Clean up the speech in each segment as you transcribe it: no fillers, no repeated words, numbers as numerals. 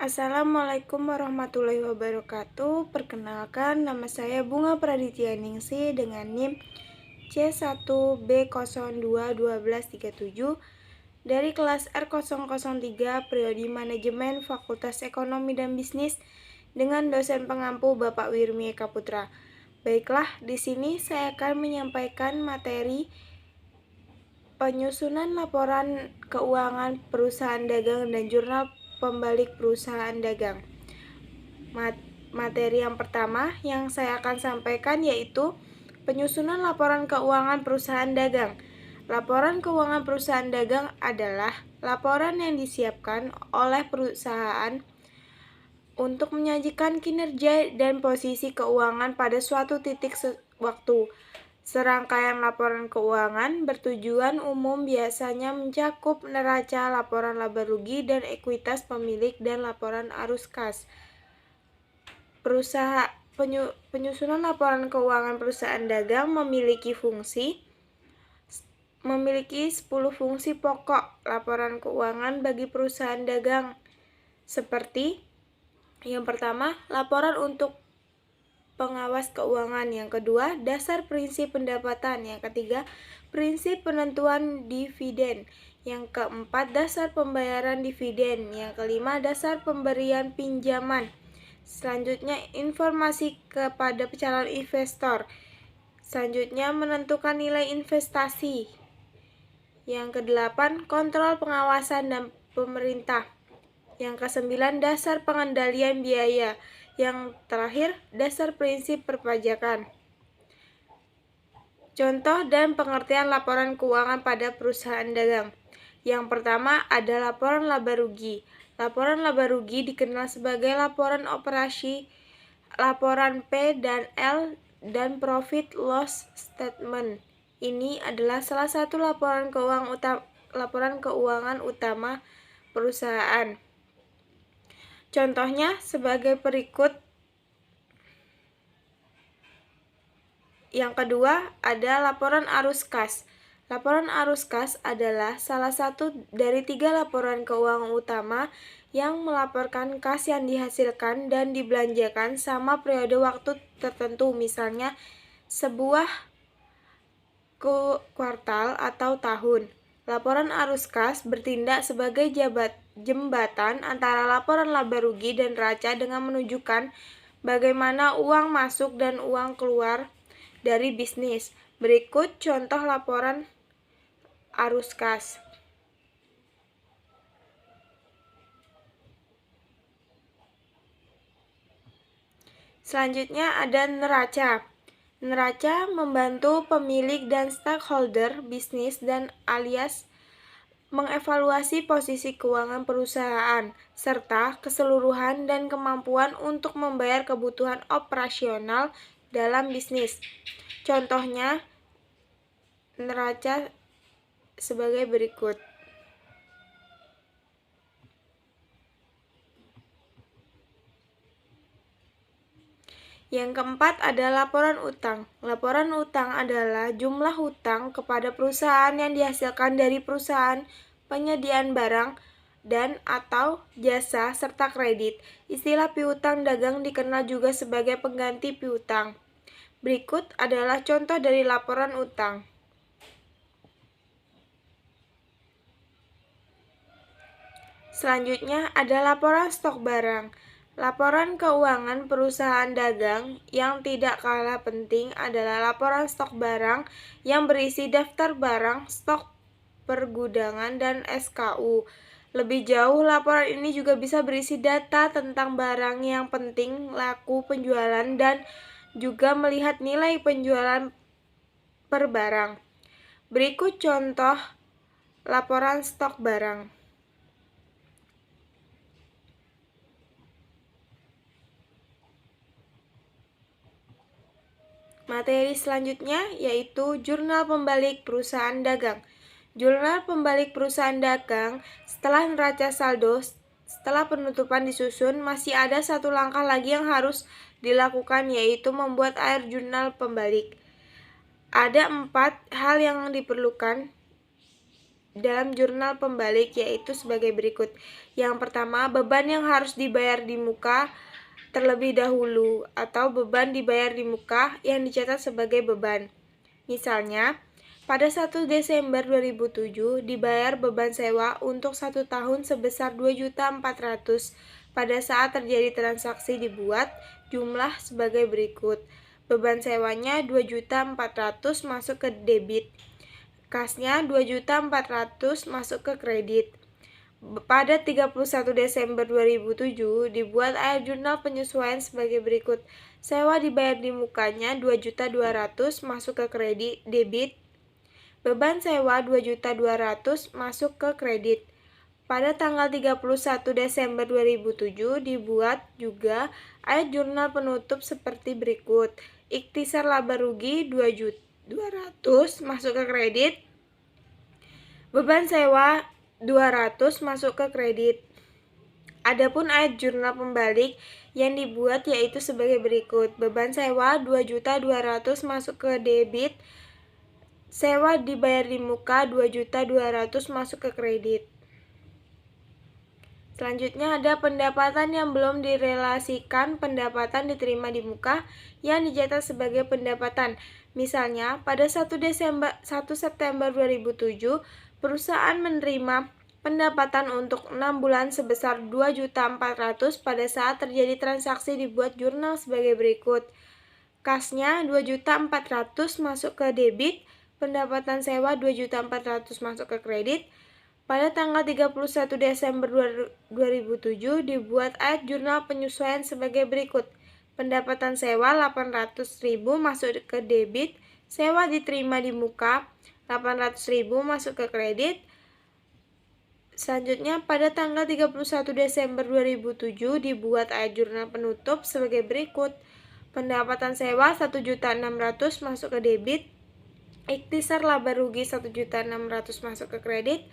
Assalamualaikum warahmatullahi wabarakatuh. Perkenalkan, nama saya Bunga Praditya Ningsih dengan NIM C1B021237 dari kelas R003 Prodi Manajemen Fakultas Ekonomi dan Bisnis dengan dosen pengampu Bapak Wirmi Eka Putra. Baiklah, di sini saya akan menyampaikan materi penyusunan laporan keuangan perusahaan dagang dan jurnal pembalik perusahaan dagang. Materi yang pertama yang saya akan sampaikan yaitu penyusunan laporan keuangan perusahaan dagang. Laporan keuangan perusahaan dagang adalah laporan yang disiapkan oleh perusahaan untuk menyajikan kinerja dan posisi keuangan pada suatu titik waktu. Serangkaian laporan keuangan bertujuan umum biasanya mencakup neraca, laporan laba rugi dan ekuitas pemilik, dan laporan arus kas. Penyusunan laporan keuangan perusahaan dagang memiliki 10 fungsi pokok laporan keuangan bagi perusahaan dagang, seperti yang pertama, laporan untuk pengawas keuangan. Yang kedua, dasar prinsip pendapatan. Yang ketiga, prinsip penentuan dividen. Yang keempat, dasar pembayaran dividen. Yang kelima, dasar pemberian pinjaman. Selanjutnya, informasi kepada calon investor. Selanjutnya, menentukan nilai investasi. Yang kedelapan, kontrol pengawasan dan pemerintah. Yang kesembilan, dasar pengendalian biaya. Yang terakhir, dasar prinsip perpajakan. Contoh dan pengertian laporan keuangan pada perusahaan dagang. Yang pertama ada laporan laba rugi. Laporan laba rugi dikenal sebagai laporan operasi, laporan P dan L, dan profit loss statement. Ini adalah salah satu laporan keuangan utama perusahaan. Contohnya sebagai berikut. Yang kedua, ada laporan arus kas. Laporan arus kas adalah salah satu dari 3 laporan keuangan utama yang melaporkan kas yang dihasilkan dan dibelanjakan sama periode waktu tertentu, misalnya sebuah kuartal atau tahun. Laporan arus kas bertindak sebagai jembatan antara laporan laba rugi dan neraca dengan menunjukkan bagaimana uang masuk dan uang keluar dari bisnis. Berikut contoh laporan arus kas. Selanjutnya ada neraca. Neraca membantu pemilik dan stakeholder bisnis dan alias mengevaluasi posisi keuangan perusahaan, serta keseluruhan dan kemampuan untuk membayar kebutuhan operasional dalam bisnis. Contohnya, neraca sebagai berikut. Yang keempat ada laporan utang. Laporan utang adalah jumlah hutang kepada perusahaan yang dihasilkan dari perusahaan penyediaan barang dan atau jasa serta kredit. Istilah piutang dagang dikenal juga sebagai pengganti piutang. Berikut adalah contoh dari laporan utang. Selanjutnya ada laporan stok barang. Laporan keuangan perusahaan dagang yang tidak kalah penting adalah laporan stok barang yang berisi daftar barang, stok pergudangan, dan SKU. Lebih jauh, laporan ini juga bisa berisi data tentang barang yang penting, laku penjualan, dan juga melihat nilai penjualan per barang. Berikut contoh laporan stok barang. Materi selanjutnya yaitu jurnal pembalik perusahaan dagang. Jurnal pembalik perusahaan dagang setelah neraca saldo, setelah penutupan disusun, masih ada satu langkah lagi yang harus dilakukan, yaitu membuat air jurnal pembalik. Ada 4 hal yang diperlukan dalam jurnal pembalik yaitu sebagai berikut. Yang pertama, beban yang harus dibayar di muka terlebih dahulu atau beban dibayar di muka yang dicatat sebagai beban. Misalnya, pada 1 Desember 2007 dibayar beban sewa untuk 1 tahun sebesar 2.400.000. Pada saat terjadi transaksi dibuat jumlah sebagai berikut. Beban sewanya 2.400.000 masuk ke debit. Kasnya 2.400.000 masuk ke kredit. Pada 31 Desember 2007 dibuat ayat jurnal penyesuaian sebagai berikut. Sewa dibayar di mukanya 2.200.000 masuk ke kredit debit. Beban sewa 2.200.000 masuk ke kredit. Pada tanggal 31 Desember 2007 dibuat juga ayat jurnal penutup seperti berikut. Ikhtisar laba rugi 2.200.000 masuk ke kredit. Beban sewa 200 masuk ke kredit. Adapun ayat jurnal pembalik yang dibuat yaitu sebagai berikut. Beban sewa 2.200.000 masuk ke debit. Sewa dibayar di muka 2.200.000 masuk ke kredit. Selanjutnya ada pendapatan yang belum direlasikan pendapatan diterima di muka yang dicatat sebagai pendapatan. Misalnya, pada 1 September 2007, perusahaan menerima pendapatan untuk 6 bulan sebesar 2.400.000 pada saat terjadi transaksi dibuat jurnal sebagai berikut. Kasnya 2.400.000 masuk ke debit, pendapatan sewa 2.400.000 masuk ke kredit. Pada tanggal 31 Desember 2007 dibuat ayat jurnal penyesuaian sebagai berikut. Pendapatan sewa 800.000 masuk ke debit, sewa diterima di muka 800.000 masuk ke kredit. Selanjutnya pada tanggal 31 Desember 2007 dibuat ayat jurnal penutup sebagai berikut. Pendapatan sewa 1.600.000 masuk ke debit. Ikhtisar laba rugi 1.600.000 masuk ke kredit.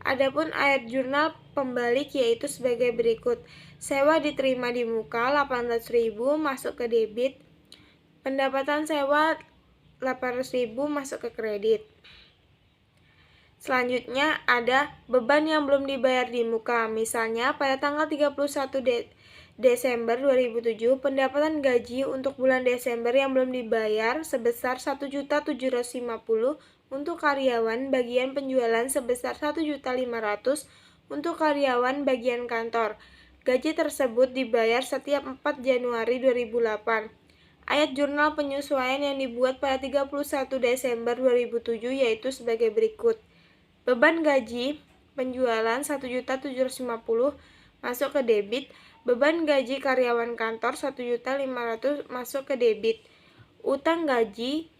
Adapun ayat jurnal pembalik yaitu sebagai berikut. Sewa diterima di muka 800.000 masuk ke debit. Pendapatan sewa 800.000 masuk ke kredit. Selanjutnya ada beban yang belum dibayar di muka. Misalnya pada tanggal 31 Desember 2007 pendapatan gaji untuk bulan Desember yang belum dibayar sebesar 1.750.000 untuk karyawan bagian penjualan sebesar 1.500.000 untuk karyawan bagian kantor. Gaji tersebut dibayar setiap 4 Januari 2008. Ayat jurnal penyesuaian yang dibuat pada 31 Desember 2007 yaitu sebagai berikut. Beban gaji penjualan 1.750.000 masuk ke debit. Beban gaji karyawan kantor 1.500.000 masuk ke debit. Utang gaji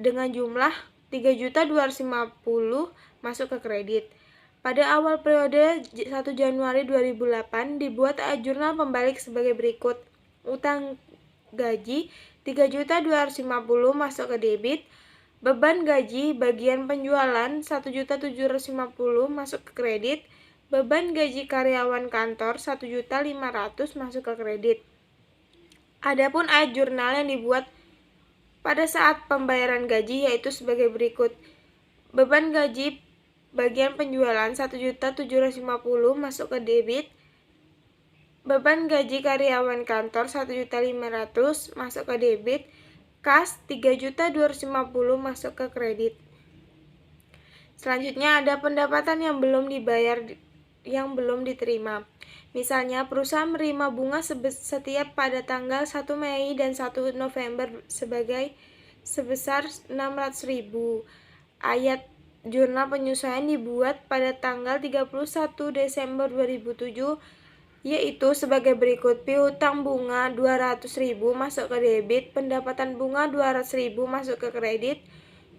dengan jumlah 3.250.000 masuk ke kredit. Pada awal periode 1 Januari 2008 dibuat ayat jurnal pembalik sebagai berikut. Utang gaji 3.250.000 masuk ke debit. Beban gaji bagian penjualan 1.750.000 masuk ke kredit. Beban gaji karyawan kantor 1.500.000 masuk ke kredit. Adapun ayat jurnal yang dibuat pada saat pembayaran gaji yaitu sebagai berikut. Beban gaji bagian penjualan 1.750.000 masuk ke debit. Beban gaji karyawan kantor 1.500.000 masuk ke debit. Kas 3.250.000 masuk ke kredit. Selanjutnya ada pendapatan yang belum dibayar yang belum diterima. Misalnya, perusahaan menerima bunga setiap pada tanggal 1 Mei dan 1 November sebesar 600.000. Ayat jurnal penyesuaian dibuat pada tanggal 31 Desember 2007 yaitu sebagai berikut. Piutang bunga 200.000 masuk ke debit, pendapatan bunga 200.000 masuk ke kredit.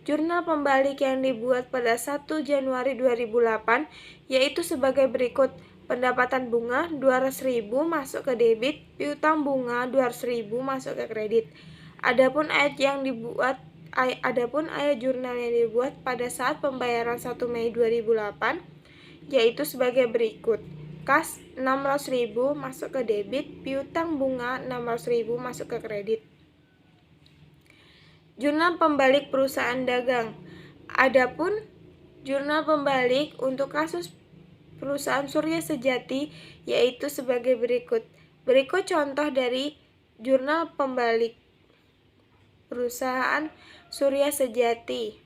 Jurnal pembalik yang dibuat pada 1 Januari 2008 yaitu sebagai berikut. Pendapatan bunga 200.000 masuk ke debit, piutang bunga 200.000 masuk ke kredit. Adapun ayat jurnal yang dibuat pada saat pembayaran 1 Mei 2008 yaitu sebagai berikut. Kas 600.000 masuk ke debit, piutang bunga 600.000 masuk ke kredit. Jurnal pembalik perusahaan dagang. Adapun Jurnal pembalik untuk kasus perusahaan Surya Sejati yaitu sebagai berikut. Berikut contoh dari jurnal pembalik perusahaan Surya Sejati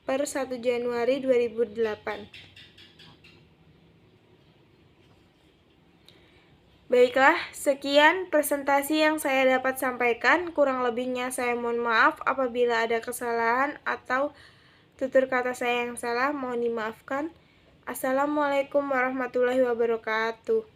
per 1 Januari 2008. Baiklah, sekian presentasi yang saya dapat sampaikan. Kurang lebihnya saya mohon maaf apabila ada kesalahan atau tutur kata saya yang salah, mohon dimaafkan. Assalamualaikum warahmatullahi wabarakatuh.